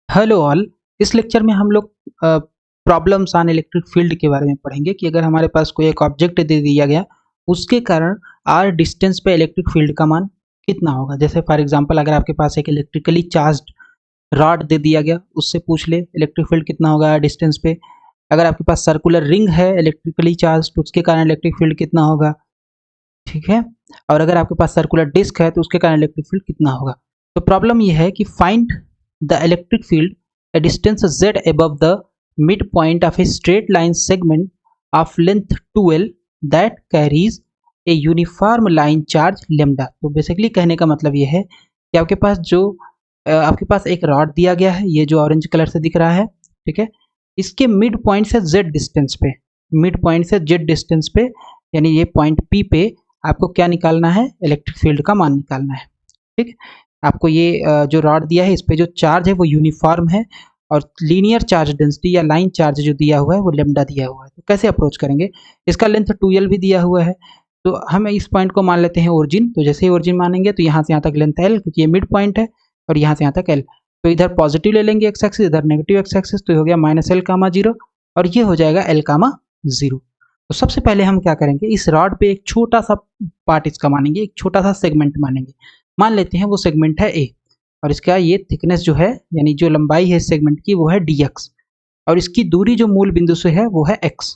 Hello all. इस lecture में हम लोग प्रॉब्लम्स ऑन इलेक्ट्रिक फील्ड के बारे में पढ़ेंगे कि अगर हमारे पास कोई एक ऑब्जेक्ट दे दिया गया उसके कारण आर डिस्टेंस पे इलेक्ट्रिक फील्ड का मान कितना होगा। जैसे फॉर एग्जांपल अगर आपके पास एक इलेक्ट्रिकली चार्ज्ड रॉड दे दिया गया, उससे पूछ ले इलेक्ट्रिक फील्ड कितना होगा आर डिस्टेंस पे। अगर आपके पास सर्कुलर रिंग है इलेक्ट्रिकली चार्ज तो उसके कारण इलेक्ट्रिक फील्ड कितना होगा, ठीक है। और अगर आपके पास सर्कुलर डिस्क है तो उसके कारण इलेक्ट्रिक फील्ड कितना होगा। तो प्रॉब्लम यह है कि find the electric field a distance z above the midpoint of a straight line segment of length 2l that carries a uniform line charge lambda। तो बेसिकली कहने का मतलब ये है कि आपके पास एक रॉड दिया गया है, ये जो ऑरेंज कलर से दिख रहा है, ठीक है। इसके मिड पॉइंट से z डिस्टेंस पे, मिड पॉइंट से z डिस्टेंस पे यानी ये पॉइंट P पे आपको क्या निकालना है, इलेक्ट्रिक फील्ड का मान निकालना है, ठीक। आपको ये जो रॉड दिया है इस पे जो चार्ज है वो यूनिफॉर्म है और लीनियर चार्ज डेंसिटी या लाइन चार्ज जो दिया हुआ है वो लेमडा दिया हुआ है। तो कैसे अप्रोच करेंगे, इसका लेंथ 2l भी दिया हुआ है तो हम इस पॉइंट को मान लेते हैं ओरिजिन। तो जैसे ही ओरिजिन मानेंगे तो यहाँ से यहाँ तक लेंथ l, क्योंकि ये मिड पॉइंट है, और यहाँ से यहाँ तक l। तो इधर पॉजिटिव ले लेंगे एक्स एक्सिस, इधर नेगेटिव एक्स एक्सिस, तो हो गया -l, 0 और ये हो जाएगा l, 0। तो सबसे पहले हम क्या करेंगे, इस रॉड पे एक छोटा सा पार्ट इसका मानेंगे, एक छोटा सा सेगमेंट मानेंगे। मान लेते हैं वो सेगमेंट है ए और इसका ये थिकनेस जो है यानी जो लंबाई है इस सेगमेंट की वो है dx और इसकी दूरी जो मूल बिंदु से है वो है x,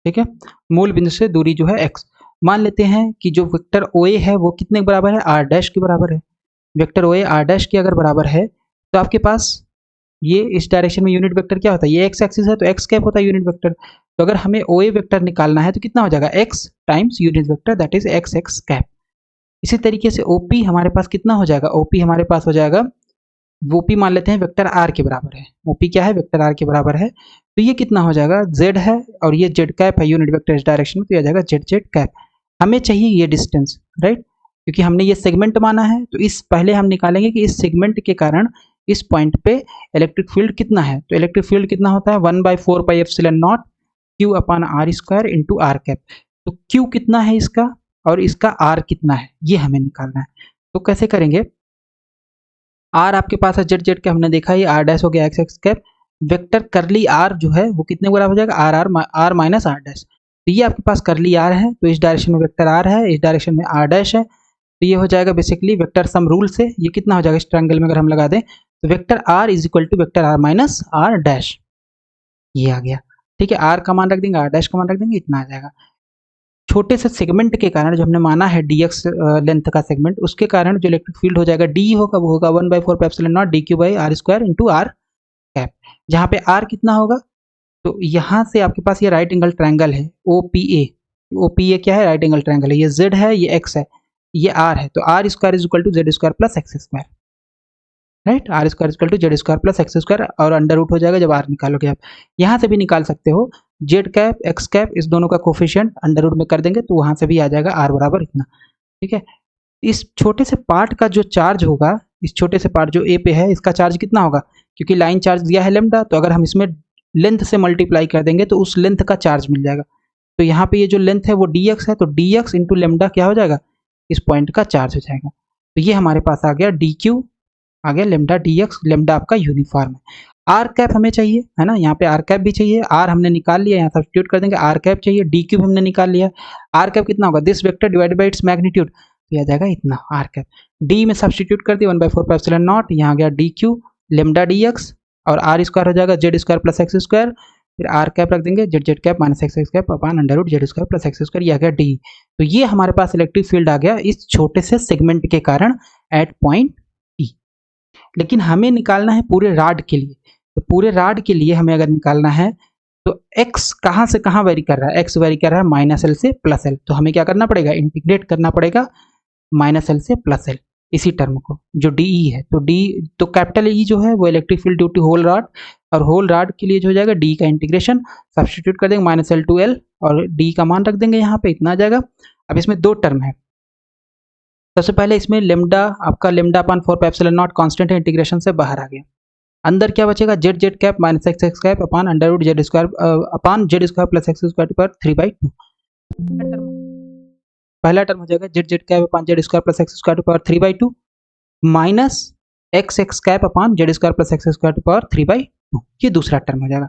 ठीक है। मूल बिंदु से दूरी जो है x। मान लेते हैं कि जो वेक्टर OA है वो कितने के बराबर है, r डैश के बराबर है। वेक्टर OA r डैश के अगर बराबर है तो आपके पास ये इस डायरेक्शन में यूनिट वेक्टर क्या होता है, ये एक्स एक्सिस है तो एक्स कैप होता है यूनिट वेक्टर। तो अगर हमें OA वेक्टर निकालना है तो कितना हो जाएगा, x times unit vector that is x x cap. इसी तरीके से OP हमारे पास कितना हो जाएगा, OP हमारे पास हो जाएगा, OP मान लेते हैं वेक्टर r के बराबर है। OP क्या है, वेक्टर r के बराबर है। तो ये कितना हो जाएगा, z है और ये z कैप है यूनिट वेक्टर इस डायरेक्शन में, तो यह जाएगा z z कैप। हमें चाहिए ये डिस्टेंस, राइट, क्योंकि हमने ये सेगमेंट माना है। तो इस पहले हम निकालेंगे कि इस सेगमेंट के कारण इस पॉइंट पे इलेक्ट्रिक फील्ड कितना है। तो इलेक्ट्रिक फील्ड कितना होता है 1/4πε0 q अपान r square into r cap. तो q कितना है इसका और इसका r कितना है ये हमें निकालना है। तो कैसे करेंगे, r आपके पास है जेड जेड के, हमने देखा ये r डैश हो गया एक्स एक्स कैप। वेक्टर करली r जो है वो कितने बराबर हो जाएगा, r माइनस r डैश। तो ये आपके पास करली r है तो इस डायरेक्शन में वेक्टर r है, इस डायरेक्शन में r डैश है। तो ये हो जाएगा बेसिकली वेक्टर सम रूल से ये कितना हो जाएगा, इस ट्रायंगल में अगर हम लगा दें तो vector r is equal to vector r minus r dash, ये आ गया, ठीक है। r का मान रख देंगे, r डैश का मान रख देंगे, इतना आ जाएगा। छोटे से सेगमेंट के कारण जो हमने माना है dx लेंथ का सेगमेंट, उसके कारण जो इलेक्ट्रिक फील्ड हो जाएगा d होगा वो होगा 1/4πε0 dq/r² इंटू r कैप। जहाँ पे r कितना होगा, तो यहाँ से आपके पास ये राइट एंगल ट्रायंगल है OPA। OPA क्या है, राइट एंगल ट्रायंगल है। ये z है, ये x है, ये r है, तो r square is equal to Z square plus x square, right. R square equal to Z square plus x square और अंडर रूट हो जाएगा जब आर निकालोगे आप। यहाँ से भी निकाल सकते हो, जेड कैप एक्स कैप इस दोनों का कोफिशिएंट अंडर रूट में कर देंगे तो वहां से भी आ जाएगा आर बराबर इतना, ठीक है। इस छोटे से पार्ट का जो चार्ज होगा, इस छोटे से पार्ट जो ए पे है इसका चार्ज कितना होगा, क्योंकि लाइन चार्ज दिया है लेमडा, तो अगर हम इसमें लेंथ से मल्टीप्लाई कर देंगे तो उस लेंथ का चार्ज मिल जाएगा। तो यहाँ पे ये जो लेंथ है वो dx है, तो dx इंटू लेमडा क्या हो जाएगा, इस पॉइंट का चार्ज हो जाएगा। तो ये हमारे पास आ गया dq, आ गया लेमडा dx, लेमडा आपका यूनिफॉर्म है। आर कैप हमें चाहिए, है ना, यहाँ पे आर कैप भी चाहिए, आर हमने निकाल लिया, यहाँ सब्स्टिट्यूट कर देंगे, आर कैप चाहिए, डी क्यूब हमने निकाल लिया। आर कैप कितना होगा, this vector divided by its magnitude, तो आ जाएगा इतना आर कैप। डी में सब्स्टिट्यूट कर दिया 1/4πε0, यहाँ गया डी क्यू लेमडा dx और आर स्क्वायर हो जाएगा z square plus x square, फिर आर कैप रख देंगे z z cap minus x x cap upon under root z square plus x square, ये आ गया डी। तो ये हमारे पास इलेक्ट्रिक फील्ड आ गया इस छोटे से सेगमेंट के कारण एट पॉइंट ई। लेकिन हमें निकालना है पूरे राड के लिए। तो पूरे राड के लिए हमें अगर निकालना है तो x कहाँ से कहाँ वेरी कर रहा है, x वेरी कर रहा है -l से +l, तो हमें क्या करना पड़ेगा, इंटीग्रेट करना पड़ेगा -l से +l इसी टर्म को, जो डी है। तो डी तो कैपिटल ई जो है वो electric field due to whole rod, और होल राड के लिए जो हो जाएगा डी का इंटीग्रेशन सब्स्टिट्यूट कर देंगे -l to l और डी का मान रख देंगे यहाँ पे, इतना आ जाएगा। अब इसमें दो टर्म है, सबसे पहले इसमें लेमडा आपका लेमडा अपान 4πε0 कांस्टेंट है, इंटीग्रेशन से बाहर आ गया। अंदर क्या बचेगा, z z cap minus x x cap upon under root z square plus x square पर 3/2। पहला टर्म हो जाएगा z z cap upon z square plus x square पर 3/2 minus x x cap upon z square plus x square to power 3/2, ये दूसरा term हो जाएगा।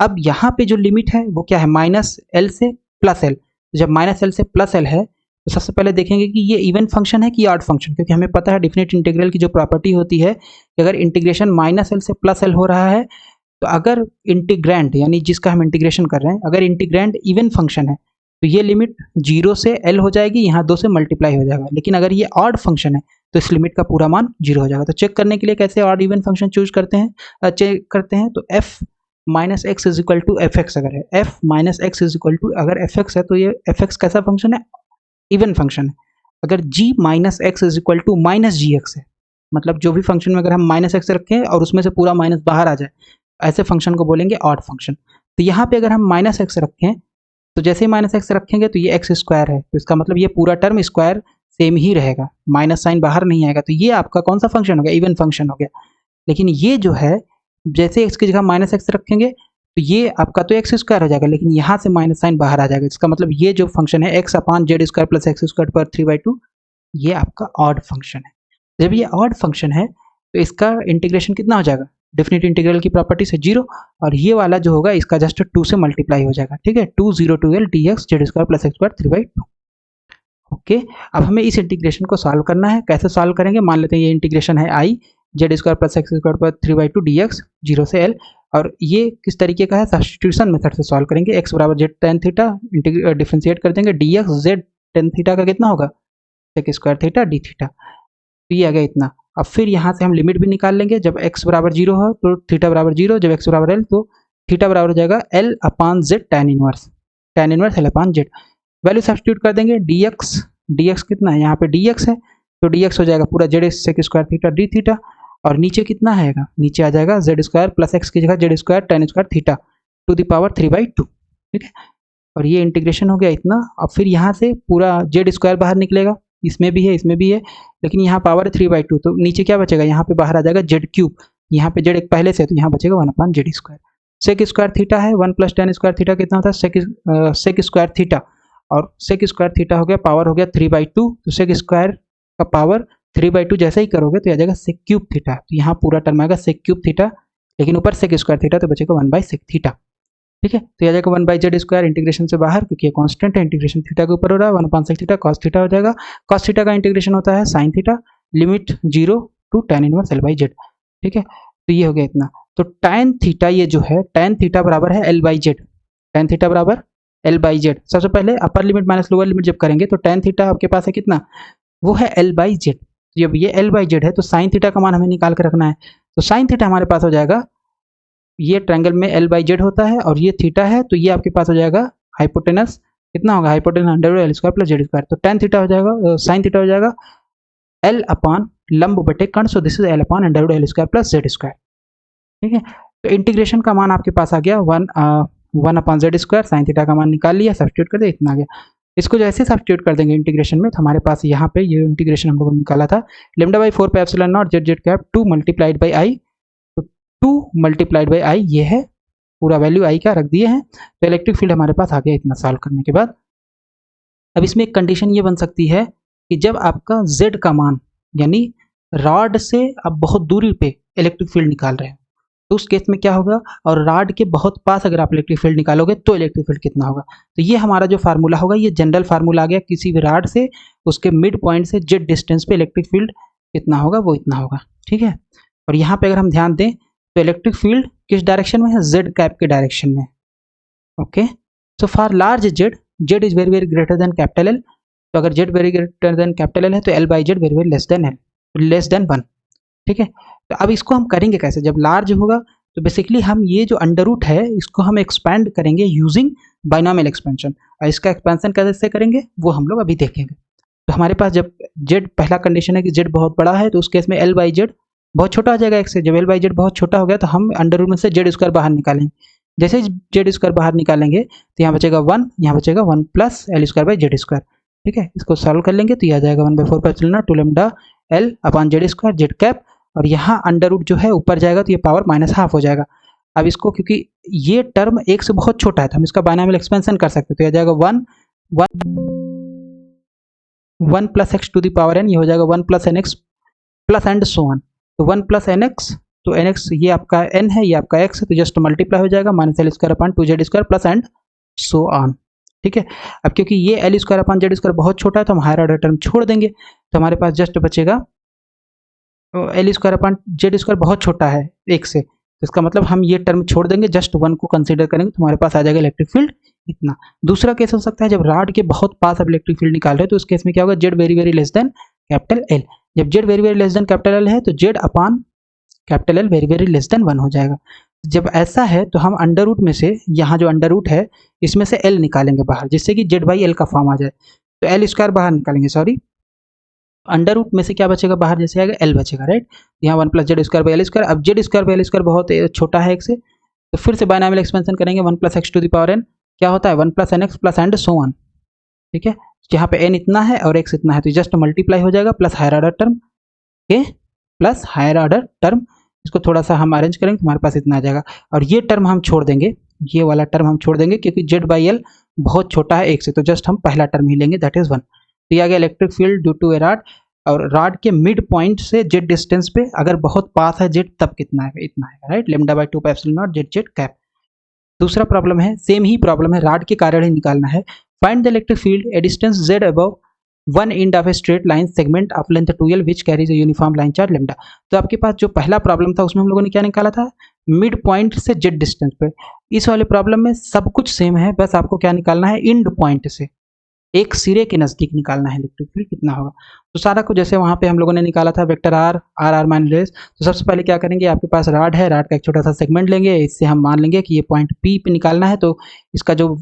अब यहाँ पे जो लिमिट है वो क्या है, माइनस एल से प्लस एल। जब माइनस एल से प्लस एल है तो सबसे पहले देखेंगे कि ये इवन फंक्शन है कि ऑड फंक्शन, क्योंकि हमें पता है डिफिनिट इंटीग्रल की जो प्रॉपर्टी होती है कि अगर इंटीग्रेशन माइनस एल से प्लस एल हो रहा है तो अगर इंटीग्रैंड यानी जिसका हम इंटीग्रेशन कर रहे हैं अगर इंटीग्रैंड इवन फंक्शन है तो ये लिमिट 0 से एल हो जाएगी, यहाँ 2 से मल्टीप्लाई हो जाएगा। लेकिन अगर ये ऑड फंक्शन है तो इस लिमिट का पूरा मान 0 हो जाएगा। तो चेक करने के लिए कैसे ऑड इवन फंक्शन चूज करते हैं, चेक करते हैं। तो f minus x is equal to f x अगर है, f minus x is equal to अगर एफ एक्स है तो ये एफ एक्स कैसा फंक्शन है, इवन फंक्शन है। अगर g minus x is equal to minus g x है, मतलब जो भी फंक्शन में अगर हम माइनस एक्स रखें और उसमें से पूरा माइनस बाहर आ जाए, ऐसे फंक्शन को बोलेंगे ऑड फंक्शन। तो यहाँ पे अगर हम माइनस एक्स रखें तो जैसे ही माइनस एक्स रखेंगे तो ये एक्स स्क्वायर है, तो इसका मतलब ये पूरा टर्म स्क्वायर सेम ही रहेगा, माइनस साइन बाहर नहीं आएगा। तो ये आपका कौन सा फंक्शन हो गया, इवन फंक्शन हो गया। लेकिन ये जो है जैसे एक्स की जगह माइनस एक्स रखेंगे तो ये आपका तो एक्स स्क्वायर हो जाएगा, लेकिन यहाँ से माइनस साइन बाहर आ जाएगा। इसका मतलब ये जो फंक्शन है x upon z square plus x square पर 3/2 ये आपका ऑड फंक्शन है। जब ये ऑड फंक्शन है तो इसका इंटीग्रेशन कितना हो जाएगा, डेफिनेट इंटीग्रल की प्रॉपर्टी से 0, और ये वाला जो होगा इसका जस्ट 2 से मल्टीप्लाई हो जाएगा। ठीक है, 2 0 2 l dx Z square plus x square 3/2। Okay, अब हमें इस इंटीग्रेशन को सॉल्व करना है। कैसे सॉल्व करेंगे, मान लेते हैं ये इंटीग्रेशन है I Z square plus x square पर 3/2 dx 0 से l, और ये किस तरीके का है, सब्स्टिट्यूशन मेथड से सॉल्व करेंगे। x बराबर जेड टेन थीटा डिफ्रेंशिएट कर देंगे, dx जेड टेन थीटा का कितना होगा, sec square theta d theta, तो ये आ गया इतना। अब फिर यहाँ से हम लिमिट भी निकाल लेंगे, जब x बराबर 0 हो तो थीटा बराबर 0, जब x बराबर l तो थीटा बराबर हो जाएगा l upon Z tan inverse l upon Z. Value substitute कर देंगे, dx कितना है, यहाँ पे dx है तो dx हो जाएगा पूरा z sec square theta d theta, और नीचे कितना आएगा, नीचे आ जाएगा जेड स्क्वायर प्लस एक्स की जगह Z square tan square theta two the power 3/2। ठीक है, और ये इंटीग्रेशन हो गया इतना। अब फिर यहाँ से पूरा जेड स्क्वायर बाहर निकलेगा, इसमें भी है इसमें भी है, लेकिन यहाँ पावर 3/2 तो नीचे क्या बचेगा, यहाँ पे बाहर आ जाएगा जेड क्यूब, यहाँ पे जेड एक पहले से है तो यहाँ बचेगा 1 upon z square. Sec square theta है 1 प्लस tan स्क्वायर थीटा कितना होता है, सेक स्क्वायर थीटा, और सेक स्क्वायर थीटा हो गया पावर हो गया 3/2, तो सेक स्क्वायर का पावर 3/2 जैसे ही करोगे तो आ जाएगा सेक क्यूब थीटा, तो यहाँ पूरा टर्म आएगा सेक क्यूब थीटा, लेकिन ऊपर सेक स्क्वायर थीटा तो बचेगा 1/सेक थीटा। ठीक है, तो यह आ जाएगा 1/जेड स्क्वायर इंटीग्रेशन से बाहर, क्योंकि ये कांस्टेंट है, इंटीग्रेशन थीटा के ऊपर हो रहा है, 1 upon sec theta cos theta हो जाएगा। कॉस थीटा का इंटीग्रेशन होता है sine theta, limit 0 to tan inverse l by z. ठीक है, तो ये हो गया इतना। तो tan थीटा ये जो है tan थीटा बराबर है l by Z, tan theta बराबर l बाई जेड। सबसे पहले अपर लिमिट माइनस लोअर लिमिट जब करेंगे तो tan थीटा आपके पास है कितना, वो है l बाई जेड। जब ये l बाई जेड है तो साइन थीटा का मान हमें निकाल के रखना है, तो साइन थीटा हमारे पास हो जाएगा, ये ट्रायंगल में l बाई जेड होता है और ये थीटा है, तो ये आपके पास हो जाएगा हाइपोटेनस, कितना होगा hypotenuse under l square plus z square, तो tan थीटा हो जाएगा, साइन थीटा हो जाएगा l अपान लंब बटे कर्ण, so this is l upon under l square plus z square. ठीक है, तो इंटीग्रेशन का मान आपके पास आ गया 1 upon z square, sine theta का मान निकाल लिया, सब्स्टिट्यूट कर दिया, इतना आ गया। इसको जैसे सब्स्टिट्यूट कर देंगे इंटीग्रेशन में तो हमारे पास यहाँ पे ये इंटीग्रेशन हम लोगों ने निकाला था, lambda by 4 pi epsilon naught Z z cap 2 multiplied by I, 2 multiplied by I, ये है पूरा वैल्यू आई का रख दिए हैं। तो इलेक्ट्रिक फील्ड हमारे पास आ गया इतना सॉल्व करने के बाद। अब इसमें एक कंडीशन ये बन सकती है कि जब आपका z का मान यानी रॉड से आप बहुत दूरी पे इलेक्ट्रिक फील्ड निकाल रहे हैं तो उस केस में क्या होगा, और रॉड के बहुत पास अगर आप इलेक्ट्रिक फील्ड निकालोगे तो इलेक्ट्रिक फील्ड कितना होगा। तो ये हमारा जो फार्मूला होगा, ये जनरल फार्मूला आ गया, किसी भी रॉड से उसके मिड पॉइंट से जेड डिस्टेंस पे इलेक्ट्रिक फील्ड कितना होगा वो इतना होगा। ठीक है, और यहाँ पे अगर हम ध्यान दें तो इलेक्ट्रिक फील्ड किस डायरेक्शन में है, जेड कैप के डायरेक्शन में। Okay, so for large Z, Z is very very greater than capital L, तो अगर Z very greater than capital L है तो L by z very very less then L, less than 1। ठीक है, तो अब इसको हम करेंगे कैसे, जब लार्ज होगा तो बेसिकली हम ये जो अंडर रूट है इसको हम एक्सपेंड करेंगे यूजिंग बाइनोमियल एक्सपेंशन, और इसका एक्सपेंशन कैसे करेंगे वो हम लोग अभी देखेंगे। तो हमारे पास जब जेड, पहला कंडीशन है कि जेड बहुत बड़ा है तो उस केस में एल बाई जेड बहुत छोटा हो जाएगा एक से, जब एल बाई जेड बहुत छोटा हो गया तो हम अंडर रूट में से जेड स्क्वायर बाहर निकालेंगे, जैसे जेड स्क्वायर बाहर निकालेंगे तो यहाँ बचेगा 1, यहाँ बचेगा 1 plus L square by z square. ठीक है, इसको सॉल्व कर लेंगे तो यह आ जाएगा 1/4 pi epsilon not 2 lambda L upon z square Z cap, और यहाँ अंडर रूट जो है ऊपर जाएगा तो ये पावर -½ हो जाएगा। अब इसको क्योंकि ये टर्म एक से बहुत छोटा है तो हम इसका बाइनोमियल एक्सपेंशन कर सकते हैं, तो यह आ जाएगा 1 plus x to the power n, ये हो जाएगा 1 plus n x plus and so on. तो 1 प्लस एन एक्स, तो एन एक्स ये आपका एन है, ये आपका एक्स है, तो जस्ट मल्टीप्लाई हो जाएगा minus L square upon 2z² plus and so on. ठीक है, अब क्योंकि ये L square upon z square बहुत छोटा है तो हम हायर ऑर्डर टर्म छोड़ देंगे, तो हमारे पास जस्ट बचेगा L square upon z square बहुत छोटा है एक से, तो इसका मतलब हम ये टर्म छोड़ देंगे, जस्ट 1 को कंसीडर करेंगे तो हमारे पास आ जाएगा इलेक्ट्रिक फील्ड इतना। दूसरा केस हो सकता है जब रॉड के बहुत पास आप इलेक्ट्रिक फील्ड निकाल रहे हो, तो उस केस में क्या होगा, z very very less than capital L. जब z very very less than capital L है तो z upon capital L very very less than 1 हो जाएगा। जब ऐसा है तो हम अंडर रूट में से, यहाँ जो अंडर रूट है इसमें से एल निकालेंगे बाहर, जिससे कि जेड बाई एल का फॉर्म आ जाए, तो एल स्क्वायर बाहर निकालेंगे, सॉरी अंडर रूट में से क्या बचेगा बाहर, जैसे आएगा एल बचेगा, राइट। यहाँ 1 plus z square by l square, अब z square by l square बहुत छोटा है एक से, तो फिर से बायनॉमियल एक्सपेंशन करेंगे 1 plus x to the power n, क्या होता है 1 plus n x plus and so on. ठीक है, यहाँ पे एन इतना है और एक्स इतना है, तो जस्ट मल्टीप्लाई हो जाएगा प्लस हायर ऑर्डर टर्म के प्लस हायर ऑर्डर टर्म, इसको थोड़ा सा हम अरेंज करेंगे तो हमारे पास इतना आ जाएगा, और ये टर्म हम छोड़ देंगे, ये वाला टर्म हम छोड़ देंगे क्योंकि जेड बाई एल बहुत छोटा है एक से, तो जस्ट हम पहला टर्म ही लेंगे, दैट इज 1। तो ये आ गया electric field due to a rod, और रॉड के मिड पॉइंट से जेड डिस्टेंस पे अगर बहुत पास है जेड तब कितना है, इतना है, right, lambda by 2 pi epsilon naught Z z cap. दूसरा प्रॉब्लम है, सेम ही प्रॉब्लम है, रॉड के कारण ही निकालना है। Find the electric field A distance z above one end of a straight line segment of length 2l which carries a uniform line charge lambda. तो आपके पास जो पहला प्रॉब्लम था उसमें हम लोगों ने क्या निकाला था, मिड पॉइंट से जेड डिस्टेंस पे। इस वाले प्रॉब्लम में सब कुछ सेम है, बस आपको क्या निकालना है, एंड पॉइंट से एक सिरे के नजदीक निकालना है इलेक्ट्रिक फील्ड कितना होगा। तो सारा कुछ जैसे वहां पे हम लोगों ने निकाला था vector r r r minus रेस, तो सबसे पहले क्या करेंगे, आपके पास रॉड है, रॉड का एक छोटा सा सेगमेंट लेंगे, इससे हम मान लेंगे कि ये पॉइंट पी पे निकालना है, तो इसका जो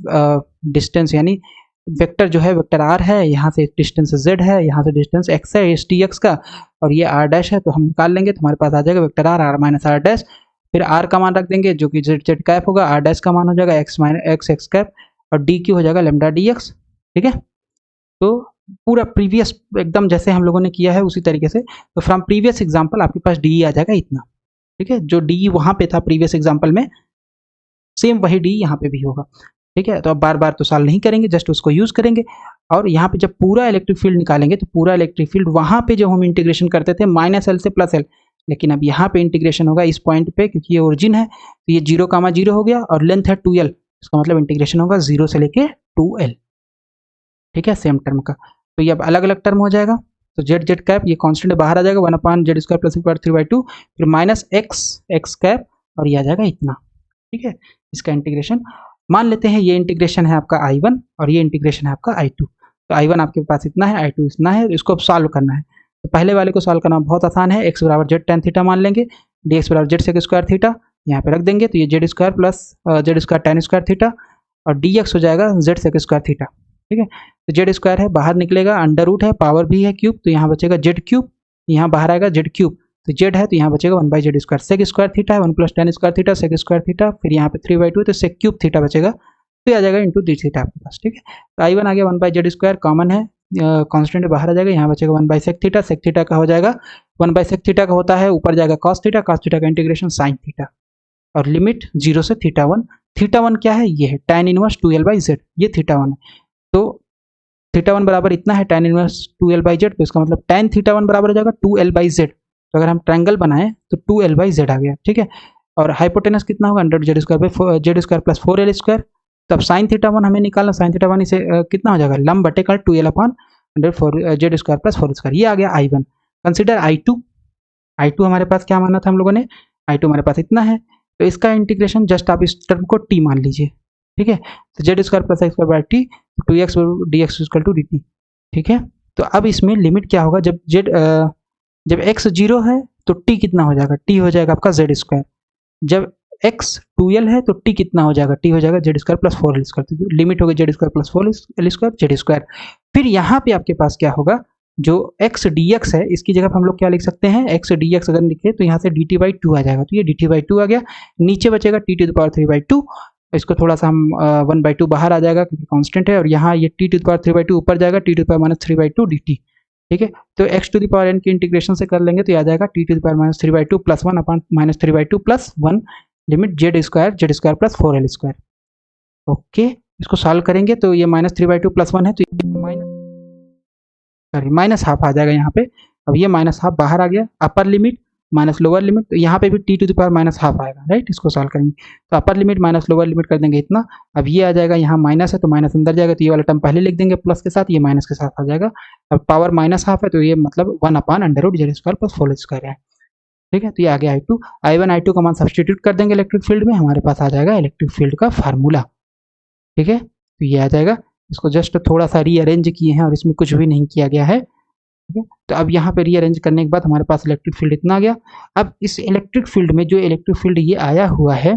डिस्टेंस यानी वेक्टर जो है वेक्टर आर है, यहाँ से डिस्टेंस जेड है, यहाँ से डिस्टेंस एक्स है एस टी एक्स का, और ये आर डैश है, तो हम निकाल लेंगे तो हमारे पास आ जाएगा vector r r minus r dash, फिर आर का मान रख देंगे जो कि जेड जेड कैप होगा, आर डैश का मान हो जाएगा x minus x x cap, और डी क्यू हो जाएगा लेमडा डी एक्स। ठीक है, तो पूरा प्रीवियस एकदम जैसे हम लोगों ने किया है उसी तरीके से, तो फ्रॉम प्रीवियस एग्जांपल आपके पास डी आ जाएगा इतना। ठीक है, जो डी वहां पे था प्रीवियस एग्जांपल में, सेम वही डी यहाँ पे भी होगा। ठीक है, तो अब बार बार तो सॉल्व नहीं करेंगे, जस्ट उसको यूज करेंगे, और यहाँ पे जब पूरा इलेक्ट्रिक फील्ड निकालेंगे तो पूरा इलेक्ट्रिक फील्ड वहां पे जो हम इंटीग्रेशन करते थे माइनस एल से प्लस एल, लेकिन अब यहाँ पे इंटीग्रेशन होगा इस पॉइंट पे, क्योंकि ये ओरिजिन है, तो ये 0, 0 हो गया, और लेंथ है 2l, इसका मतलब इंटीग्रेशन होगा 0 से लेके 2l। ठीक है, सेम टर्म का, तो ये अब अलग अलग टर्म हो जाएगा, तो जेड जेड कैप ये कांस्टेंट बाहर आ जाएगा 1 upon z square plus square 3/2, फिर माइनस एक्स एक्स कैप, और ये आ जाएगा इतना। ठीक है, इसका इंटीग्रेशन मान लेते हैं, ये इंटीग्रेशन है आपका I1 और ये इंटीग्रेशन है आपका I2, तो I1 आपके पास इतना है, I2 इतना है, इसको अब सॉल्व करना है। तो पहले वाले को सॉल्व करना बहुत आसान है, x बराबर जेड टेन थीटा मान लेंगे, डी एक्स बराबर जेड सेक स्क्वायर थीटा यहाँ पे रख देंगे, तो ये Z square plus z square ten square theta, और डी एक्स हो जाएगा जेड सेक स्क्वायर थीटा। ठीक है, तो जेड स्क्वायर है बाहर निकलेगा, अंडर रूट है, पावर भी है क्यूब, तो यहाँ बचेगा जेड क्यूब, यहाँ बाहर आएगा जेड क्यूब, तो जेड है तो यहाँ बचेगा 1 by z square, sec square theta है 1 plus tan square theta sec square theta, फिर यहाँ पे 3/2 तो सेक क्यूब थीटा बचेगा, तो ये आ जाएगा इंटू डी थीटा आपके पास। ठीक है, तो I1 आ गया 1 बाई जेड स्क्वायर, कॉमन है, कांस्टेंट बाहर आ जाएगा, यहाँ बचेगा 1 बाई सेक थीटा का हो जाएगा 1 बाई सेक थीटा का होता है, ऊपर जाएगा कॉस थीटा का इंटीग्रेशन साइन थीटा, और लिमिट 0 से थीटा वन क्या है, ये है tan inverse 2l by Z, ये थीटा वन है, तो थीटा वन बराबर इतना है tan inverse 2l by Z, तो इसका मतलब tan थीटा वन बराबर हो जाएगा 2l बाई जेड, तो अगर हम ट्रायंगल बनाएं तो 2l बाई जेड आ गया। ठीक है, और हाइपोटेनस कितना होगा, under Z square by z square plus 4l square, तब साइन थीटा वन हमें निकालना, साइन थीटा वन इसे कितना हो जाएगा, लंब बटे का 2l upon under 4 Z square plus 4 square, ये आ गया I1। कंसिडर I2 हमारे पास क्या माना था हम लोगों ने, I2 हमारे पास इतना है, तो इसका इंटीग्रेशन जस्ट आप इस टर्म को t मान लीजिए। ठीक है, तो z square plus x square by t, 2x d x equal to d t. ठीक है, तो अब इसमें लिमिट क्या होगा, जब x 0 है तो t कितना हो जाएगा, t हो जाएगा आपका जेड स्क्वायर, जब x 2l है तो t कितना हो जाएगा, t हो जाएगा z square plus 4l square, तो लिमिट हो गई Z square plus 4l square Z square. फिर यहाँ पे आपके पास क्या होगा, जो x dx है इसकी जगह हम लोग क्या लिख सकते हैं, x dx अगर लिखे तो यहाँ से dt बाई 2 आ जाएगा, तो ये dt बाई 2 आ गया, नीचे बचेगा t टू द पावर 3/2, इसको थोड़ा सा हम 1/2 बाहर आ जाएगा क्योंकि कांस्टेंट है, और यहाँ ये t टू द पावर 3/2 ऊपर जाएगा, t to the power minus 3/2 dt। ठीक है, तो x to the power n की इंटीग्रेशन से कर लेंगे तो आ जाएगा t to the power minus 3/2 plus 1 upon minus 3/2 plus 1 limit z square plus 4l square. Okay, इसको सॉल्व करेंगे तो ये माइनस 3/2 प्लस 1 है, तो माइनस हाफ आ जाएगा यहाँ पे, अब ये माइनस हाफ बाहर आ गया, upper limit minus lower limit, तो यहाँ पे भी t to the power minus half आएगा, राइट। इसको सॉल्व करेंगे तो upper limit minus lower limit कर देंगे इतना। अब ये आ जाएगा, यहाँ माइनस है तो माइनस अंदर जाएगा, तो ये वाला टर्म पहले लिख देंगे प्लस के साथ, ये माइनस के साथ आ जाएगा। अब पावर माइनस हाफ है तो ये मतलब 1/√z² प्लस होल स्क्वायर है, ठीक है। तो ये आ गया I2, I1 I2 का मान सब्सटीट्यूट कर देंगे इलेक्ट्रिक फील्ड में, हमारे पास आ जाएगा इलेक्ट्रिक फील्ड का फार्मूला, ठीक है। तो ये आ जाएगा, इसको जस्ट थोड़ा सा रीअरेंज किए हैं और इसमें कुछ भी नहीं किया गया है, ठीक है। तो अब यहाँ पे रीअरेंज करने के बाद हमारे पास इलेक्ट्रिक फील्ड इतना आ गया। अब इस इलेक्ट्रिक फील्ड में जो इलेक्ट्रिक फील्ड ये आया हुआ है,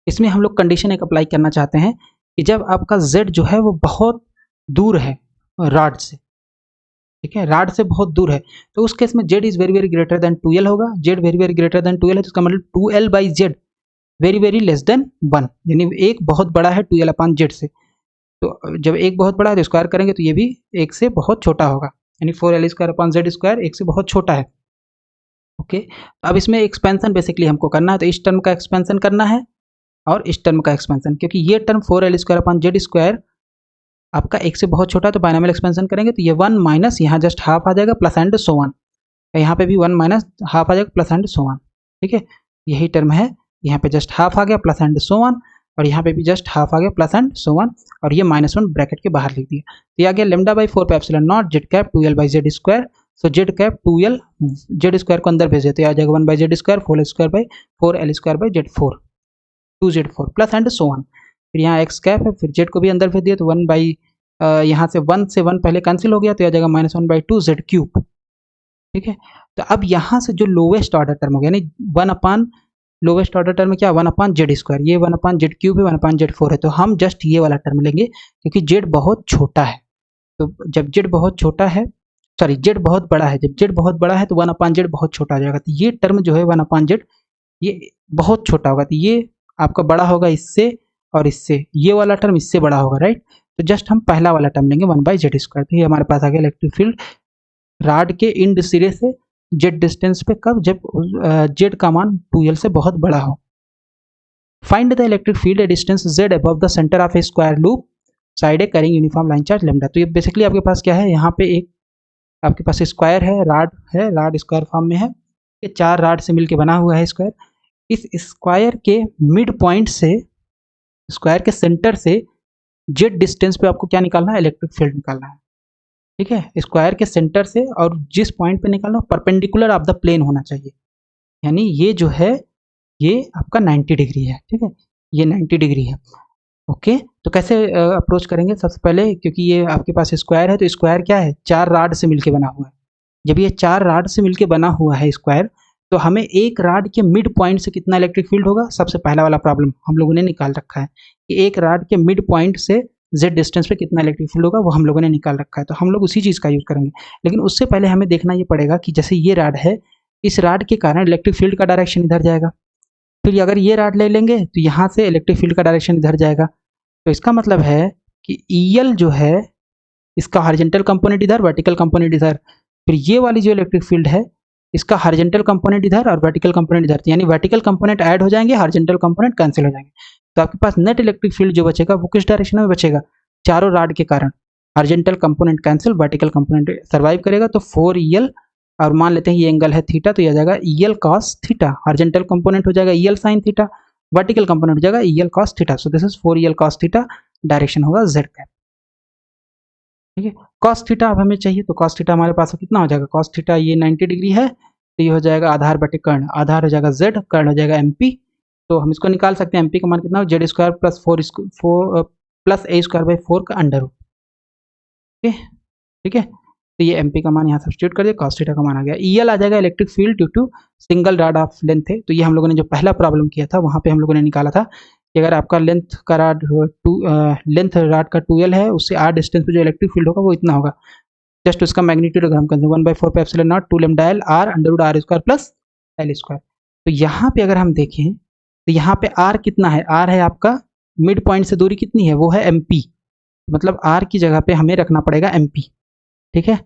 इसमें हम लोग कंडीशन एक अप्लाई करना चाहते हैं कि जब आपका z जो है वो बहुत दूर है रॉड से, ठीक है, रॉड से बहुत दूर है, तो उस केस में z is very very greater then 2l होगा। z very very greater then 2l है तो इसका मतलब 2l/z very very less than 1, यानी एक बहुत बड़ा है 2l/z से। तो जब एक बहुत बड़ा है तो स्क्वायर करेंगे तो ये भी एक से बहुत छोटा होगा, यानी 4l² एक से बहुत छोटा है, ओके। अब इसमें एक्सपेंशन बेसिकली हमको करना है, तो इस टर्म का एक्सपेंशन करना है और इस टर्म का एक्सपेंशन, क्योंकि ये टर्म 4l² आपका एक से बहुत छोटा है, तो बायनॉमियल एक्सपेंशन करेंगे तो ये 1 माइनस यहाँ जस्ट हाफ आ जाएगा प्लस एंड सो ऑन, यहाँ पे भी 1 माइनस हाफ आ जाएगा प्लस एंड सो ऑन, ठीक है। यही टर्म है, यहाँ पे जस्ट हाफ आ गया प्लस एंड सो ऑन, और यहाँ पे भी जस्ट हाफ आ गया प्लस एंड सो ऑन, और ये -1 ब्रैकेट के बाहर लिख दिया। तो ये आ गया λ/4 पे epsilon not z cap 2l/z²। So z cap 2l z² को अंदर भेज देते, आ जाएगा 1/z², 4l²/4 2z4 plus and so on. फिर यहाँ x कैप है, फिर z को भी अंदर भेज दिया, तो 1 यहाँ से 1 से 1 पहले कैंसिल हो गया, तो आ जाएगा -1/2z³, ठीक है। तो अब यहाँ से जो लोवेस्ट ऑर्डर टर्म हो गया, यानी 1 लोवेस्ट ऑर्डर टर्म क्या 1/z², ये 1/z³ है, 1/z4 है, तो हम जस्ट ये वाला टर्म लेंगे क्योंकि z बहुत छोटा है। तो जब z बहुत छोटा है, सॉरी z बहुत बड़ा है, जब z बहुत बड़ा है तो 1/z बहुत छोटा हो जाएगा, तो ये टर्म जो है 1/z ये बहुत छोटा होगा, तो ये आपका बड़ा होगा इससे और इससे, ये वाला टर्म इससे बड़ा होगा, राइट। तो जस्ट हम पहला वाला टर्म लेंगे 1/z², तो ये हमारे पास आ गया इलेक्ट्रिक फील्ड रॉड के इंड सिरे से z डिस्टेंस पे, कब, जब z का मान 2l से बहुत बड़ा हो। Find the electric field distance z above the centre of A square loop side A carrying uniform line charge lambda. तो ये बेसिकली आपके पास क्या है, यहाँ पे एक आपके पास स्क्वायर है, रॉड स्क्वायर फॉर्म में है, ये 4 रॉड से मिलकर बना हुआ है स्क्वायर। इस स्क्वायर के मिड पॉइंट से, स्क्वायर के सेंटर से z डिस्टेंस पे आपको क्या निकालना है, इलेक्ट्रिक फील्ड निकालना है, ठीक है। स्क्वायर के सेंटर से और जिस पॉइंट पे निकालना हो परपेंडिकुलर ऑफ द प्लेन होना चाहिए, यानी ये जो है ये आपका 90 डिग्री है, ठीक है, ये 90 डिग्री है, ओके। तो कैसे अप्रोच करेंगे, सबसे पहले क्योंकि ये आपके पास स्क्वायर है, तो स्क्वायर क्या है 4 रॉड से मिलके बना हुआ है। जब ये 4 रॉड से मिलके बना हुआ है स्क्वायर, तो हमें एक रॉड के मिड पॉइंट से कितना इलेक्ट्रिक फील्ड होगा, सबसे पहला वाला प्रॉब्लम हम लोगों ने निकाल रखा है कि एक रॉड के मिड पॉइंट से z डिस्टेंस पे कितना इलेक्ट्रिक फील्ड होगा, वो हम लोगों ने निकाल रखा है, तो हम लोग उसी चीज़ का यूज करेंगे। लेकिन उससे पहले हमें देखना ये पड़ेगा कि जैसे ये रॉड है, इस रॉड के कारण इलेक्ट्रिक फील्ड का डायरेक्शन इधर जाएगा, फिर अगर ये रॉड ले लेंगे तो यहाँ से इलेक्ट्रिक फील्ड का डायरेक्शन इधर जाएगा, तो इसका मतलब है कि EL जो है इसका हॉरिजॉन्टल कंपोनेंट इधर, वर्टिकल कंपोनेंट इधर, फिर ये वाली जो इलेक्ट्रिक फील्ड है इसका हॉरिजॉन्टल कंपोनेंट इधर और वर्टिकल कंपोनेंट इधर, यानी वर्टिकल कंपोनेंट ऐड हो जाएंगे, हॉरिजॉन्टल कंपोनेंट कैंसिल हो जाएंगे, तो आपके पास नेट इलेक्ट्रिक फील्ड जो बचेगा वो किस डायरेक्शन में बचेगा, चारों रॉड के कारण horizontal component cancel, vertical component survive करेगा, तो 4EL, और मान लेते हैं ये एंगल है थीटा, तो ये आ जाएगा EL cos theta, horizontal component हो जाएगा EL sin theta, vertical component हो जाएगा EL cos theta, so this is 4EL cos theta, direction होगा z कैप, ठीक है। cos थीटा अब हमें चाहिए, तो cos थीटा हमारे पास कितना हो जाएगा, cos थीटा ये 90 डिग्री है, तो ये हो जाएगा आधार बटे कर्ण, आधार हो जाएगा z, कर्ण हो जाएगा MP, तो हम इसको निकाल सकते हैं, MP का मान कितना हो, z² प्लस 4 प्लस a²/4 का अंडर रूट, ठीक है। तो ये MP का मान यहाँ सब्स्टिट्यूट कर दिया, cos थीटा का मान आ गया, EL आ जाएगा electric field due to single rod of length है, तो ये हम लोगों ने जो पहला प्रॉब्लम किया था वहाँ पे हम लोगों ने निकाला था कि अगर आपका लेंथ का रॉड लेंथ रॉड का 2L है, उससे r डिस्टेंस पे जो इलेक्ट्रिक फील्ड होगा वो इतना होगा, जस्ट उसका मैग्नीट्यूड अगर हम करते हैं 1/4 पे epsilon not 2 lambda L r √r² plus L²। तो यहाँ पे अगर हम देखें तो यहाँ पे r कितना है, r है आपका मिड पॉइंट से दूरी कितनी है, वो है MP, मतलब r की जगह पे हमें रखना पड़ेगा MP, ठीक है।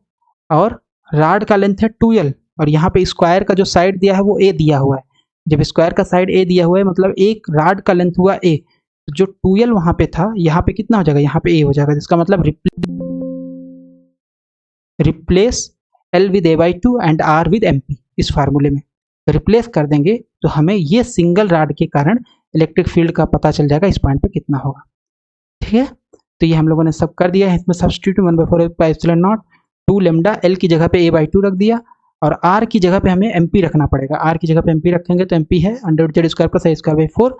और रॉड का लेंथ है 2L, और यहाँ पे स्क्वायर का जो साइड दिया है वो A दिया हुआ है, जब स्क्वायर का साइड A दिया हुआ है मतलब एक रॉड का लेंथ हुआ A, तो जो 2L वहाँ पे था यहाँ पे कितना हो जाएगा, यहाँ पे A हो जाएगा, जिसका मतलब replace L with A/2 and R with MP, इस फार्मूले में रिप्लेस कर देंगे तो हमें ये सिंगल रॉड के कारण इलेक्ट्रिक फील्ड का पता चल जाएगा इस पॉइंट पे कितना होगा। ठीक है, तो ये हम लोगों ने सब कर दिया है। इसमें सब्स्टिट्यूट 1/4 2 लेमडा एल की जगह पे a/2 रख दिया और आर की जगह पे हमें एमपी रखना पड़ेगा। आर की जगह पे एमपी रखेंगे तो एमपी है √z² + a² 4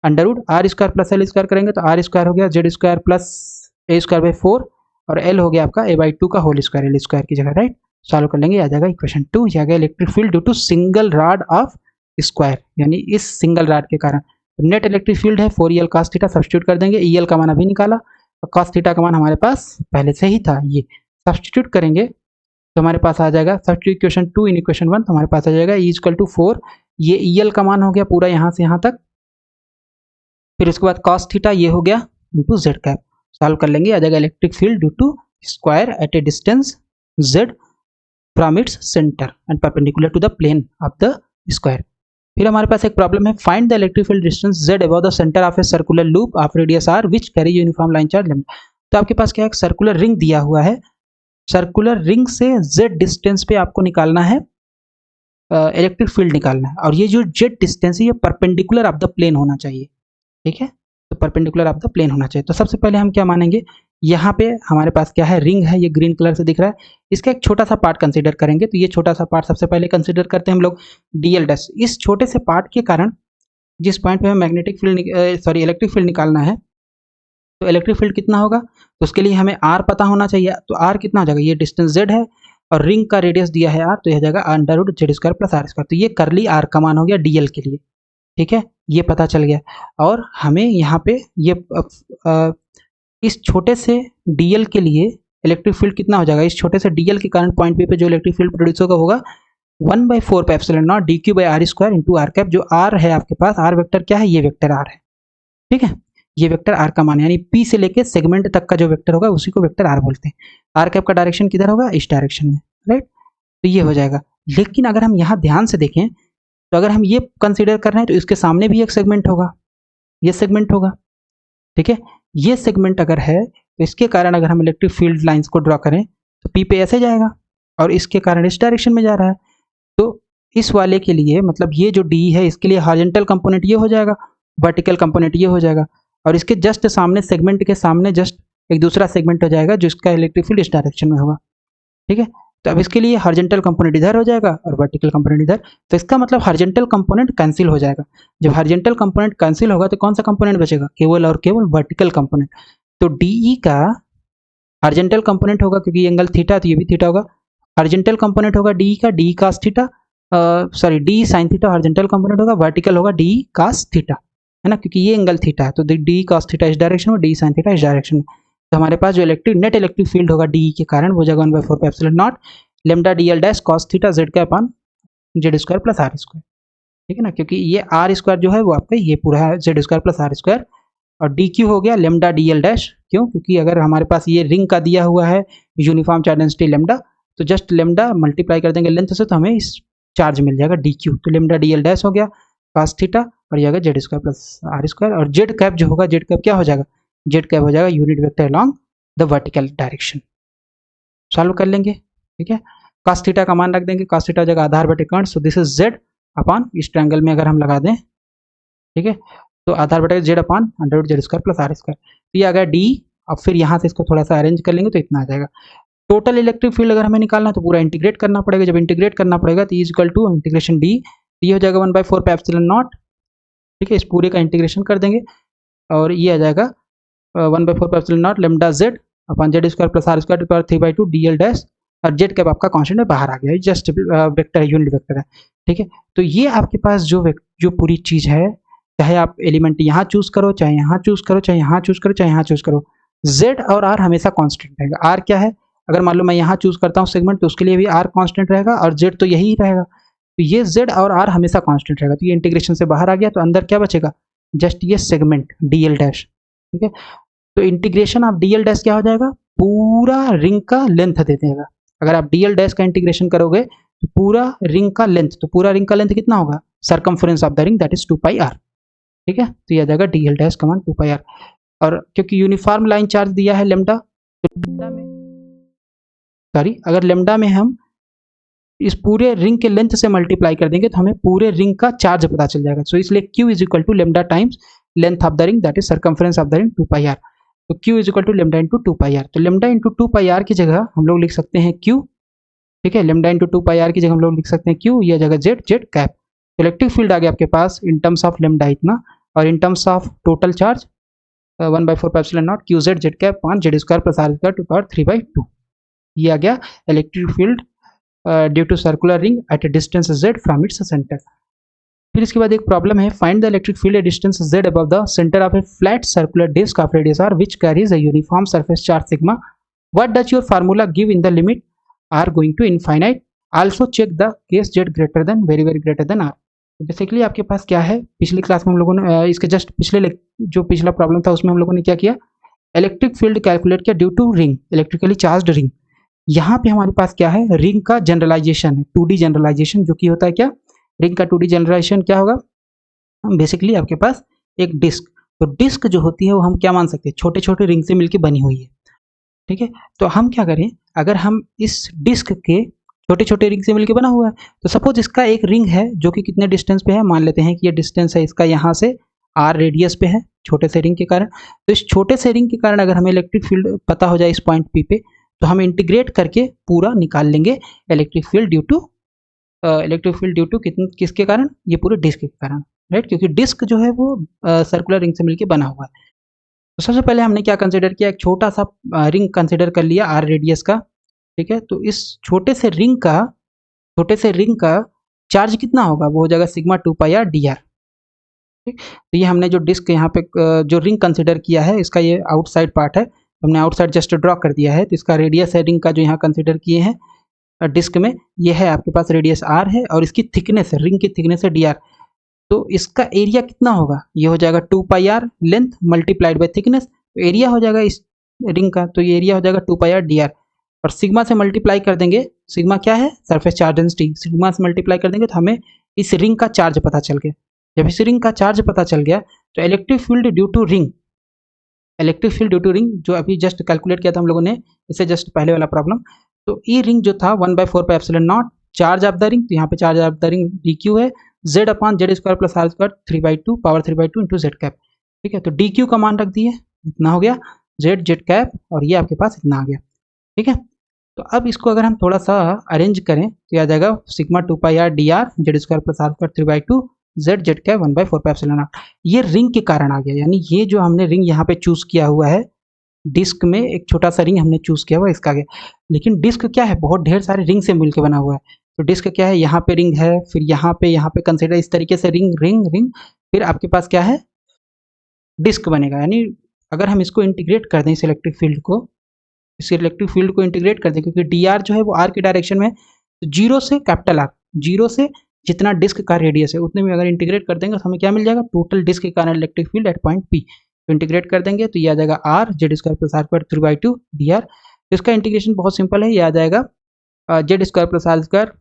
√r² + l² करेंगे तो r² हो गया z² + a² 4 और l हो गया आपका a/2 का होल स्क्वायर l स्क्वायर की जगह, राइट। सॉल्व कर लेंगे, आ जाएगा इक्वेशन 2। ये आ गया electric field due to single rod of square, यानी इस सिंगल रॉड के कारण। नेट इलेक्ट्रिक फील्ड है 4EL cos थीटा, सब्स्टिट्यूट कर देंगे। EL का मान अभी निकाला और cos थीटा का मान हमारे पास पहले से ही था, ये सब्स्टिट्यूट करेंगे तो हमारे पास आ जाएगा सब्स्टिट्यूट इक्वेशन 2 इन इक्वेशन 1 तो हमारे पास आ जाएगा E = 4। ये EL का मान हो गया पूरा यहाँ से यहाँ तक, फिर उसके बाद cos थीटा ये हो गया इंटू जेड कैप। सॉल्व कर लेंगे, आ जाएगा electric field due to square at a distance z from its centre and perpendicular to the plane of the square. फिर हमारे पास एक प्रॉब्लम है, find the electric field distance z above the centre of a circular loop of radius r which carry uniform line charge lambda. तो आपके पास क्या है, एक सर्कुलर रिंग दिया हुआ है, सर्कुलर रिंग से z डिस्टेंस पे आपको निकालना है इलेक्ट्रिक फील्ड निकालना है, और ये जो z डिस्टेंस है ये परपेंडिकुलर ऑफ द प्लेन होना चाहिए। ठीक है, तो परपेंडिकुलर ऑफ द प्लेन होना चाहिए। तो सबसे पहले हम क्या मानेंगे, यहाँ पे हमारे पास क्या है, रिंग है, ये ग्रीन कलर से दिख रहा है, इसका एक छोटा सा पार्ट कंसीडर करेंगे। तो ये छोटा सा पार्ट सबसे पहले कंसीडर करते हैं हम लोग dl'। इस छोटे से पार्ट के कारण जिस पॉइंट पे हमें मैग्नेटिक फील्ड इलेक्ट्रिक फील्ड निकालना है, तो इलेक्ट्रिक फील्ड कितना होगा, तो उसके लिए हमें r पता होना चाहिए। तो r कितना हो जाएगा, ये डिस्टेंस z है और रिंग का रेडियस दिया है r, तो यह जाएगा √z² + r²। तो ये करली r का मान हो गया dl के लिए। ठीक है, ये पता चल गया। और हमें यहाँ पे ये इस छोटे से dl के लिए इलेक्ट्रिक फील्ड कितना हो जाएगा, इस छोटे से dl के कारण पॉइंट P पे जो इलेक्ट्रिक फील्ड प्रोड्यूस होगा 1/4πε0 dq/r² इंटू r कैप। जो r है आपके पास, r वेक्टर क्या है, ये वेक्टर r है। ठीक है, ये वेक्टर r का मान, यानी P से लेके सेगमेंट तक का जो वेक्टर होगा उसी को वेक्टर r बोलते हैं। r कैप का डायरेक्शन किधर होगा, इस डायरेक्शन में, राइट। तो ये हो जाएगा। लेकिन अगर हम यहाँ ध्यान से देखें तो अगर हम ये कंसीडर कर रहे हैं तो इसके सामने भी एक सेगमेंट होगा, ये सेगमेंट होगा। ठीक है, ये सेगमेंट अगर है तो इसके कारण अगर हम इलेक्ट्रिक फील्ड लाइंस को ड्रॉ करें तो P पे ऐसे जाएगा और इसके कारण इस डायरेक्शन में जा रहा है। तो इस वाले के लिए मतलब ये जो D है इसके लिए हॉरिजॉन्टल कंपोनेंट ये हो जाएगा, वर्टिकल कंपोनेंट ये हो जाएगा, और इसके जस्ट सामने सेगमेंट के सामने जस्ट एक दूसरा सेगमेंट हो जाएगा जिसका इलेक्ट्रिक फील्ड इस डायरेक्शन में होगा। ठीक है, तो अब इसके लिए हॉरिजॉन्टल कंपोनेंट इधर हो जाएगा और वर्टिकल कंपोनेंट इधर। तो इसका मतलब हॉरिजॉन्टल कंपोनेंट कैंसिल हो जाएगा। जब हॉरिजॉन्टल कंपोनेंट कैंसिल होगा तो कौन सा कंपोनेंट बचेगा, केवल और केवल वर्टिकल कंपोनेंट। तो DE का हॉरिजॉन्टल कंपोनेंट होगा, क्योंकि एंगल थीटा तो ये भी थीटा होगा। हॉरिजॉन्टल कंपोनेंट होगा DE का D cos theta, sorry D sin theta horizontal component होगा, वर्टिकल होगा D cos थीटा, है ना, क्योंकि ये एंगल थीटा है। तो D cos थीटा इस डायरेक्शन में, D sin थीटा इस डायरेक्शन में। तो हमारे पास जो नेट इलेक्ट्रिक फील्ड होगा DE के कारण वो जाएगा 1/4πε0 lambda dl' cos theta z का अपान z² + r²। ठीक है ना, क्योंकि ये r² जो है वो आपका ये पूरा है z² + r², और dq हो गया लेमडा dl'। क्यों, क्योंकि अगर हमारे पास ये रिंग का दिया हुआ है यूनिफॉर्म चार्ज डेंसिटी लेमडा, तो जस्ट लेमडा मल्टीप्लाई कर देंगे लेंथ से तो हमें इस चार्ज मिल जाएगा dq। तो लेमडा dl' हो गया cos थीटा और ये z² + r², और z कैप जो होगा, z कैप क्या हो जाएगा, z कैप हो जाएगा unit vector along the vertical direction. Solve कर लेंगे। ठीक है, cos थीटा का मान रख देंगे, cos थीटा जगह आधार बटे कर्ण, सो दिस इज z अपान इस ट्रायंगल में अगर हम लगा दें, ठीक है, तो आधार बटे z अपान √z² + r²। तो ये आ गया D। अब फिर यहाँ से इसको थोड़ा सा अरेंज कर लेंगे तो इतना आ जाएगा। टोटल इलेक्ट्रिक फील्ड अगर हमें निकालना है तो पूरा इंटीग्रेट करना पड़ेगा। जब इंटीग्रेट करना पड़ेगा तो = D, ये हो जाएगा 1/4πε0। ठीक है, इस पूरे का इंटीग्रेशन कर देंगे और ये आ जाएगा 1/4πε0 लेमडा z अपान z² + r² / 3/2 dl', और z कैप आपका कांस्टेंट है, बाहर आ गया, जस्ट वेक्टर यूनिट वेक्टर है। ठीक है, तो ये आपके पास जो पूरी चीज़ है, चाहे आप एलिमेंट यहाँ चूज करो, चाहे यहाँ चूज करो, चाहे यहाँ चूज करो, चाहे यहाँ चूज करो, z और r हमेशा कांस्टेंट रहेगा। r क्या है, अगर मान लो मैं यहाँ चूज करता हूँ सेगमेंट तो उसके लिए भी r कांस्टेंट रहेगा और z तो यही रहेगा। तो ये z और r हमेशा कांस्टेंट रहेगा। तो ये इंटीग्रेशन से बाहर आ गया, तो अंदर क्या बचेगा, जस्ट ये सेगमेंट dl'। ठीक है, तो इंटीग्रेशन ऑफ dl' क्या हो जाएगा, पूरा रिंग का लेंथ दे देगा। अगर आप dl' का इंटीग्रेशन करोगे तो पूरा रिंग का लेंथ, तो पूरा रिंग का लेंथ कितना होगा, circumference of the ring that is 2πr। ठीक है, तो यह आ जाएगा dl' का मान 2πr। और क्योंकि यूनिफॉर्म लाइन चार्ज दिया है लेमडा, तो लेमडा में अगर लेमडा में हम इस पूरे रिंग के लेंथ से मल्टीप्लाई कर देंगे तो हमें पूरे रिंग का चार्ज पता चल जाएगा। सो इसलिए Q is equal to lambda times length of the ring that is circumference of the ring 2 pi r. तो Q is equal to lambda into 2 pi r. तो लेमडा इंटू 2 पाई आर की जगह हम लोग लिख सकते हैं Q, ठीक है। लेमडा इंटू 2 पाई आर की जगह हम लोग लिख सकते हैं Q, यह जगह z, z cap. Electric field आ गया आपके पास इन टर्म्स ऑफ लेमडा इतना, और in terms of total charge 1/4 pi epsilon naught Q z, z cap on z square plus r square to power 3/2। ये आ गया electric field due to circular ring at a distance z from its centre. फिर इसके बाद एक problem है, find the electric field at distance z above the centre of a flat circular disc of radius r which carries a uniform surface charge sigma. What does your formula give in the limit r going to infinite? Also check the case z greater than very very greater than r. Basically आपके पास क्या है, पिछली class में हम लोगों ने इसके just पिछले जो पिछला प्रॉब्लम था उसमें हम लोगों ने क्या किया, इलेक्ट्रिक फील्ड कैलकुलेट किया due to ring, electrically charged ring. यहाँ पे हमारे पास क्या है, रिंग का जनरलाइजेशन है, 2D जनरलाइजेशन, जो कि होता है क्या, रिंग का 2D जनरलाइजेशन क्या होगा, बेसिकली आपके पास एक डिस्क, तो डिस्क जो होती है वो हम क्या मान सकते हैं, छोटे छोटे रिंग से मिलकर बनी हुई है, ठीक है। तो हम क्या करें, अगर हम इस डिस्क के छोटे छोटे रिंग से मिलकर बना हुआ है, तो सपोज इसका एक रिंग है जो कि कितने डिस्टेंस पे है, मान लेते हैं कि ये डिस्टेंस है इसका यहाँ से r रेडियस पे है, छोटे से रिंग के कारण। तो इस छोटे से रिंग के कारण अगर हमें इलेक्ट्रिक फील्ड पता हो जाए इस पॉइंट P पे, तो हम इंटीग्रेट करके पूरा निकाल लेंगे इलेक्ट्रिक फील्ड ड्यू टू किसके कारण, ये पूरे डिस्क के कारण, राइट, क्योंकि डिस्क जो है वो सर्कुलर रिंग से मिलकर बना हुआ है। तो सबसे पहले हमने क्या कंसिडर किया, एक छोटा सा रिंग कंसिडर कर लिया r रेडियस का, ठीक है। तो इस छोटे से रिंग का चार्ज कितना होगा, वो हो जाएगा sigma 2 pi r d are, ठीक। तो ये हमने जो डिस्क यहाँ पे जो रिंग कंसिडर किया है, इसका ये आउटसाइड पार्ट है, हमने आउटसाइड जस्ट ड्रॉ कर दिया है। तो इसका रेडियस है रिंग का जो यहाँ कंसिडर किए हैं डिस्क में, ये है आपके पास रेडियस r है, और इसकी थिकनेस है, रिंग की थिकनेस है dr। तो इसका एरिया कितना होगा, ये हो जाएगा 2 pi r length multiplied by thickness, तो एरिया हो जाएगा इस रिंग का, तो ये एरिया हो जाएगा 2 पाई आर dr, और सिग्मा से मल्टीप्लाई कर देंगे, सिग्मा क्या है, सरफेस चार्ज डेंसिटी, सिग्मा से मल्टीप्लाई कर देंगे तो हमें इस रिंग का चार्ज पता चल गया। जब इस रिंग का चार्ज पता चल गया तो electric field due to ring जो अभी जस्ट कैलकुलेट किया था हम लोगों ने, इससे जस्ट पहले वाला प्रॉब्लम, तो ई रिंग जो था 1/4 pi epsilon naught charge of the ring, तो यहाँ पे charge of the ring d q है, z upon z square plus r square 3/2 power 3/2 into z cap, ठीक है। तो डी क्यू का मान रख दिए, इतना हो गया, जेड जेड कैप, और ये आपके पास इतना आ गया, ठीक है। तो अब इसको अगर हम थोड़ा सा अरेंज करें तो आ जाएगा sigma 2 pi r d r z square plus r square 3/2 z z cap 1/4 pi epsilon naught. ये रिंग के कारण आ गया, यानी ये जो हमने रिंग यहाँ पे चूज किया हुआ है, डिस्क में एक छोटा सा रिंग हमने चूज किया हुआ है, इसका गया। लेकिन डिस्क क्या है, बहुत ढेर सारे रिंग से मिलकर बना हुआ है। तो डिस्क क्या है, यहाँ पे रिंग है, फिर यहाँ पे कंसिडर इस तरीके से रिंग रिंग रिंग, फिर आपके पास क्या है, डिस्क बनेगा। यानी अगर हम इसको इंटीग्रेट कर दें, इस इलेक्ट्रिक फील्ड को इंटीग्रेट कर दें, क्योंकि डी आर जो है वो आर की डायरेक्शन में, तो जीरो से कैपिटल आर, जीरो से जितना डिस्क का रेडियस है उतने में अगर इंटीग्रेट कर देंगे तो हमें क्या मिल जाएगा, टोटल डिस्क के कारण electric field at point p. तो इंटीग्रेट कर देंगे तो ये आ जाएगा r z square plus r square 3/2 d r. इसका इंटीग्रेशन बहुत सिंपल है, ये आ जाएगा z square plus r square,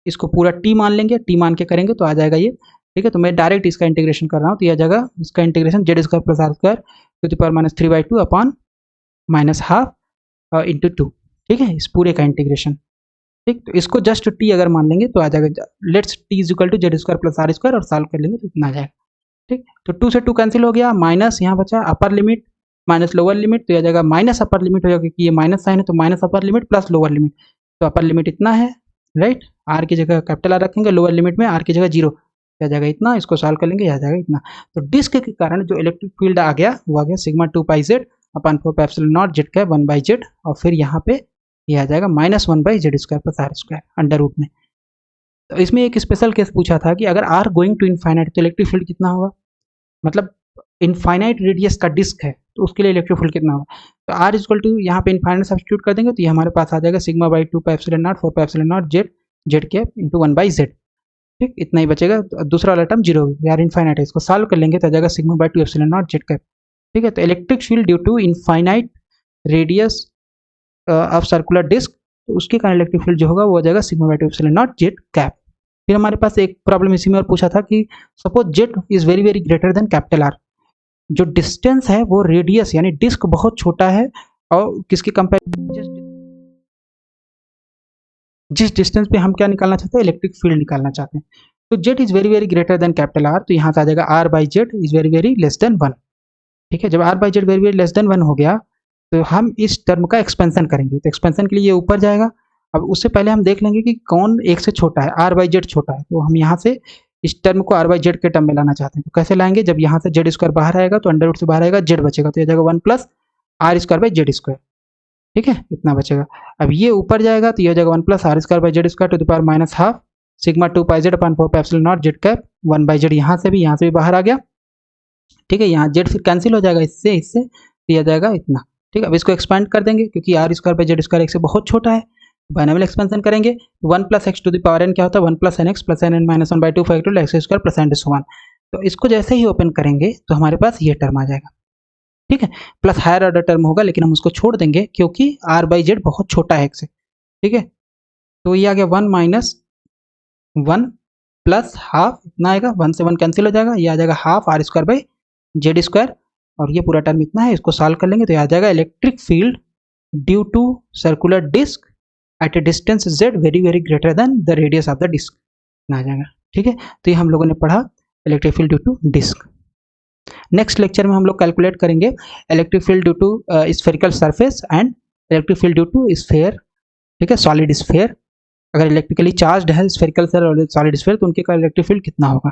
इसको पूरा टी मान लेंगे, टी मान के करेंगे तो आ जाएगा ये, ठीक है। तो मैं डायरेक्ट इसका इंटीग्रेशन कर रहा हूँ, तो ये आ जाएगा इसका integration z square plus r square to the power minus 3/2 upon minus half into 2, ठीक है, इस पूरे का इंटीग्रेशन, ठीक। तो इसको जस्ट टी अगर मान लेंगे तो आ जाएगा, let's t is equal to Z square plus r square, और सॉल्व कर लेंगे तो इतना आ जाएगा, ठीक। तो 2 से 2 कैंसिल हो गया, माइनस यहाँ बचा अपर लिमिट माइनस लोअर लिमिट, तो आ जाएगा माइनस अपर लिमिट हो जाएगा, क्योंकि ये माइनस साइन है, तो minus upper limit plus lower limit, तो अपर लिमिट इतना है, राइट, आर की जगह कैपिटल आर रखेंगे, लोअर लिमिट में आर की जगह 0, आ जाएगा इतना, इसको सॉल्व कर लेंगे, आ जाएगा इतना। तो डिस्क के कारण जो इलेक्ट्रिक फील्ड आ गया वो आ गया sigma 2 pi z upon 4 pi epsilon naught Z का 1/z, और फिर यहाँ पे ये आ जाएगा -1/z square plus r square under root में। तो इसमें एक स्पेशल केस पूछा था कि अगर आर गोइंग टू इनफाइनाइट तो इलेक्ट्रिक फील्ड कितना होगा, मतलब इनफाइनाइट रेडियस का डिस्क है तो उसके लिए इलेक्ट्रिक फील्ड कितना होगा। तो आर इक्वल टू यहाँ पे इनफाइनाइट सब्स्टिट्यूट कर देंगे तो ये हमारे पास आ जाएगा sigma by 2 pi epsilon not 4 pi epsilon naught Z z cap into 1/z, ठीक, इतना ही बचेगा। दूसरा वाला टर्म 0 यार इनफाइनाइट है, इसको सॉल्व कर लेंगे तो आ जाएगा sigma by 2 epsilon naught z cap, ठीक है। तो electric field due to infinite radius of circular disc, तो उसके कारण इलेक्ट्रिक फील्ड जो होगा वो हो जाएगा sigma by 2 epsilon naught z cap. फिर हमारे पास एक प्रॉब्लम इसी में और पूछा था कि suppose Z is very very greater than capital are, जो डिस्टेंस है वो रेडियस यानी डिस्क बहुत छोटा है और किसके कंपेयर जिस डिस्टेंस पे हम क्या निकालना चाहते हैं, इलेक्ट्रिक फील्ड निकालना चाहते हैं। तो z is very very greater than capital R, तो यहाँ से आ जाएगा r by z is very very less than 1। ठीक है, जब r by z very very less than 1 हो गया तो हम इस टर्म का एक्सपेंशन करेंगे। तो एक्सपेंशन के लिए ये ऊपर जाएगा। अब उससे पहले हम देख लेंगे कि कौन एक से छोटा है, आर बाई जेड छोटा है, तो हम यहाँ से इस टर्म को आर बाई जेड के टर्म में लाना चाहते हैं। तो कैसे लाएंगे, जब यहाँ से जेड स्क्वायर बाहर आएगा तो अंडर रूट से बाहर आएगा, जेड बचेगा, तो ये जाएगा 1 plus r square by z square. ठीक है, इतना बचेगा। अब ये ऊपर जाएगा तो ये हो जाएगा 1 plus r square by z square to the power minus half sigma 2 pi z upon 4 pi epsilon naught z cap 1 by z, यहाँ से भी बाहर आ गया। ठीक है, यहाँ जेड फिर कैंसिल हो जाएगा इससे दिया जाएगा इतना। ठीक है, अब इसको एक्सपेंड कर देंगे क्योंकि r square by z square एक से बहुत छोटा है, बाइनोमियल एक्सपेंशन करेंगे। 1 plus x to the power n क्या होता है, 1 plus n x plus n n minus 1 by 2 factorial x square plus and so 1। तो इसको जैसे ही ओपन करेंगे तो हमारे पास ये टर्म आ जाएगा। ठीक है, प्लस हायर ऑर्डर टर्म होगा लेकिन हम उसको छोड़ देंगे क्योंकि आर बाई जेड बहुत छोटा है एक्स से। ठीक है, तो ये आ गया 1 माइनस 1 प्लस हाफ, इतना आएगा, 1 से 1 कैंसिल हो जाएगा, ये आ जाएगा half r square by z square, और ये पूरा टर्म इतना है। इसको सॉल्व कर लेंगे तो ये आ जाएगा electric field due to circular disc at a distance z very very greater than the radius of the disc, आ जाएगा। ठीक है, तो ये हम लोगों ने पढ़ा electric field due to disc. Next lecture में हम लोग कैलकुलेट करेंगे electric field due to spherical surface and electric field due to sphere. ठीक है, सॉलिड स्फेयर, अगर इलेक्ट्रिकली चार्ज है स्फेरिकल सॉलिड स्फेयर तो उनके का इलेक्ट्रिक फील्ड कितना होगा।